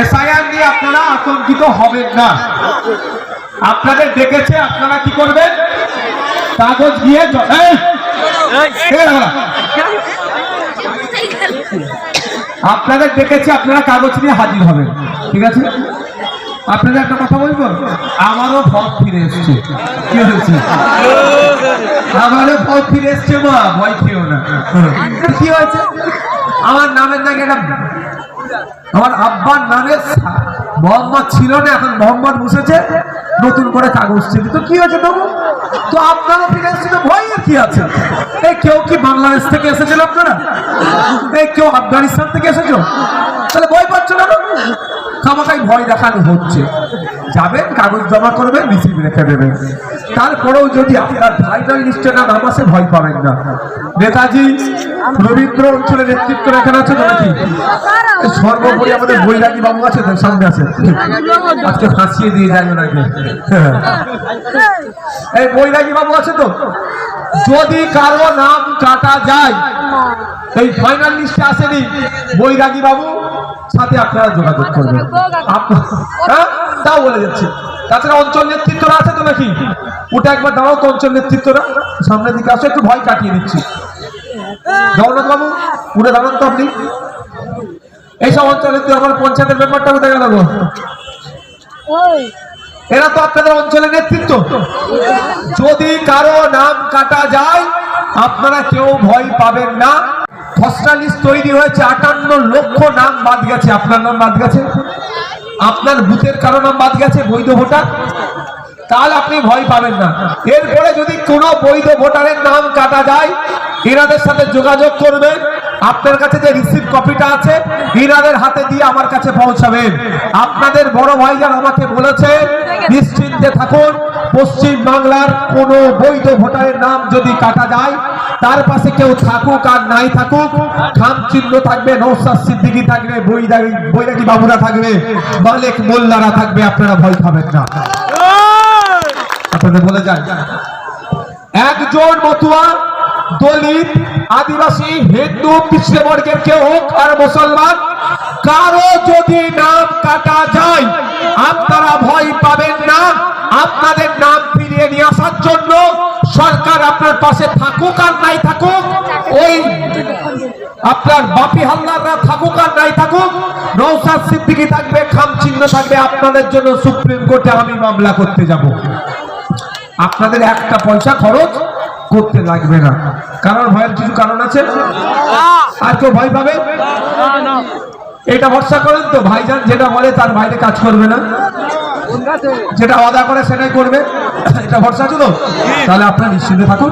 SIR নিয়ে আপনারা আতঙ্কিত হবেন না। আপনাদের ডেকেছে, আপনারা কি করবেন? কাগজ দিয়ে আপনাদের ডেকেছে, আপনারা কাগজ নিয়ে হাজির হবেন, ঠিক আছে? আপনাদের একটা কথা বলবো, আমারও ভয় ফিরে এসছে। কি হয়েছে? আমারও ভয় ফিরে এসছে মা, ভয় খেও না। কি হয়েছে? আমার নামের নাকি একটা, আমার আব্বার নামের মোহাম্মদ ছিল না, এখন মোহাম্মদ বসেছে, নতুন করে কাগজ ছিল। তো কি হয়েছে তবু? তো আপনারও ফিরে এসছে, তো ভয়ের কি আছে? এই কেউ কি বাংলাদেশ থেকে এসেছিল আপনারা? এই কেউ আফগানিস্তান থেকে এসেছো? তাহলে ভয় পাচ্ছ না? খামাখাই ভয় দেখানো হচ্ছে। যাবেন, কাগজ জমা করবেন, রিসিভ রেখে দেবেন। তারপরেও যদি আপনার ফাইনাল লিস্টে না নাম আসে, ভয় পাবেন না। নেতাজি রবীন্দ্র অঞ্চলের নেতৃত্ব এখানে আছে নাকি? সর্বোপরি আমাদের বৈরাগী বাবু আছে, সামনে আছে, আজকে ফাঁসিয়ে দিয়ে যায় ওনাকে। এই বৈরাগী বাবু আছে তো, যদি কারো নাম কাটা যায়, এই ফাইনাল লিস্টে আসেনি, বৈরাগী বাবু সাথে আপনারা যোগাযোগ করবেন। হ্যাঁ, তাও বলে যাচ্ছে। তাছাড়া অঞ্চল নেতৃত্বরা আছে তো নাকি? ওটা একবার দাঁড়াও তো, অঞ্চল নেতৃত্বরা সামনের দিকে আসো, একটু ভয় কাটিয়ে দিচ্ছি। জগন্নাথ বাবু উঠে দাঁড়ান তো আপনি। এইসব অঞ্চল নেতৃত্ব, আমার পঞ্চায়েতের ব্যাপারটা কোথায় গেল? এরা তো আপনাদের অঞ্চলের নেতৃত্ব। যদি কারো নাম কাটা যায়, আপনারা কেউ ভয় পাবেন না। খসড়া লিস্ট তৈরি হয়েছে, 58 লক্ষ নাম বাদ গেছে। আপনার নাম বাদ গেছে, আপনার বুথের কারো নাম বাদ গেছে, বৈধ ভোটার, তাহলে আপনি ভয় পাবেন না। এরপরে যদি কোনো বৈধ ভোটারের নাম কাটা যায়, এনাদের সাথে যোগাযোগ করবেন। আপনার কাছে যে রিসিপ্ট কপিটা আছে, এনাদের হাতে দিয়ে আমার কাছে পৌঁছাবেন। আপনাদের বড় ভাইজান আমাকে বলেছে, নিশ্চিন্তে থাকুন, পশ্চিম বাংলার কোনো বৈধ ভোটারের নাম যদি কাটা যায়, তার পাশে কেউ থাকুক আর নাই থাকুক, খাম চিহ্ন থাকবে, নওশাদ সিদ্দিকী থাকবে, বৈরাগী বাবুরা থাকবে, মালিক মোল্লারা থাকবে। আপনারা ভয় খাবেন না। আপনাদের বলে যায়, একজন মতুয়া, দলিত, আদিবাসী, হিন্দু, পিছিয়ে বর্গের কেউ হোক আর মুসলমান, কারো যদি নাম কাটা যায়, আপনারা ভয় পাবেন না। আপনাদের নাম ফিরিয়ে নিয়ে আসার জন্য সরকার আপনার পাশে থাকুক আর নাই থাকুক, ওই আপনার বাপি হালদাররা থাকুক আর নাই থাকুক, নওশাদ সিদ্দিকী থাকবে, খাম চিহ্ন থাকবে। আপনাদের জন্য সুপ্রিম কোর্টে আমি মামলা করতে যাব। আপনাদের একটা পয়সা খরচ করতে লাগবে না। কারণ ভয়ের কিছু কারণ আছে? আর কেউ ভয় পাবে? এটা ভরসা করেন তো, ভাইজান যেটা বলে তার বাইরে কাজ করবে না, যেটা ওয়াদা করে সেটাই করবে, এটা ভরসা আছে তো? তাহলে আপনারা নিশ্চিন্তে থাকুন।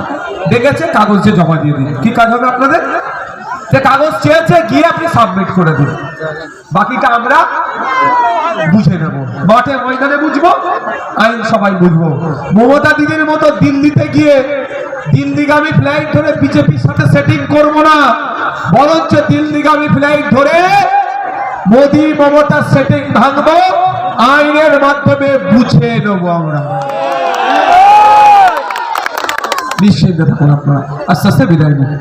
দেখেছে, কাগজে জমা দিয়ে দিন। কি কাজ হবে আপনাদের? যে কাগজ চেয়েছে, গিয়ে আপনি সাবমিট করে দিন। বাকিটা আমরা বুঝে নেব, মাঠে ময়দানে বুঝবো, আইন সবাই বুঝবো। মমতা দিদির মতো দিল্লিতে গিয়ে দিল্লিগামী ফ্লাইট ধরে বিজেপির সাথে সেটিং করবো না, বরঞ্চ দিল্লিগামী ফ্লাইট ধরে মোদি মমতার সেটিং ভাঙবো, আইনের মাধ্যমে বুঝে নেবো আমরা। নিশ্চিন্তে থাকুন আপনারা। আস্তে আস্তে বিদায় নিন।